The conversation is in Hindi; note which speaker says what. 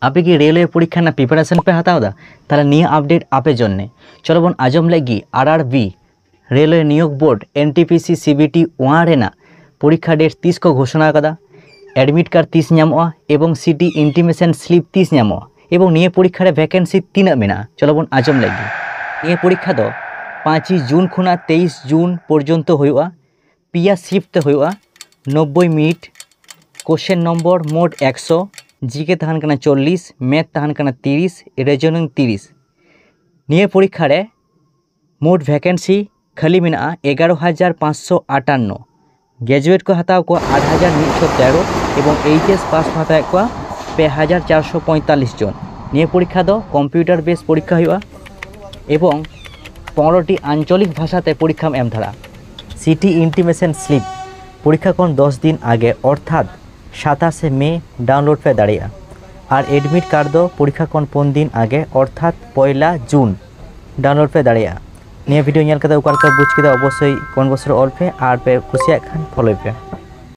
Speaker 1: आपे कि रेलवे परीक्षा ना प्रिपारेशन पे हताओ दा ताहले निया अपडेट आपे जन्ने चलो बोन आजम लगी आरआरबी रेलवे नियोग बोर्ड एनटीपीसी सीबीटी 1 रेना परीक्षा डेट 30 को घोषणा कदा एडमिट कार्ड 30 ᱧᱟᱢᱚᱜᱼᱟ एवं सिटी इंटीमेशन स्लिप 30 ᱧᱟᱢᱚᱜᱼᱟ एवं निया परीक्षा रे वैकेंसी 3 मेना चलो बोन आजम लगी निया परीक्षा दो 5 जून खुना 23 जून पर्यंत हुआ पिया शिफ्ट हुआ 90 मिनट क्वेश्चन नम्बर मोट 100 जीके तहन कना 40 मैथ तहन कना 30 रिजनिंग 30 निये परीक्षा रे मोट वैकेंसी खाली मेना 11,558 ग्रेजुएट को हताव को 8,113 एवं एचएस पास को हताव को 2,445 जन निये परीक्षा दो कम्पिউটার बेस परीक्षा हुआ एवं 15टी आंचलिक भाषाते परीक्षा एम धारा सिटी इंटीमेशन स्लिप परीक्षा कोन 10 दिन आगे अर्थात 27 मे डाउनलोड पे दाड़िया और एडमिट कार्ड दो परीक्षा कोन 5 दिन आगे अर्थात 1 जून डाउनलोड पे दाड़िया निया वीडियो नेल कते उकार बुझ के अवश्य कमेंट बक्स रे ऑल पे और पे खुशिया खान फॉलो पे।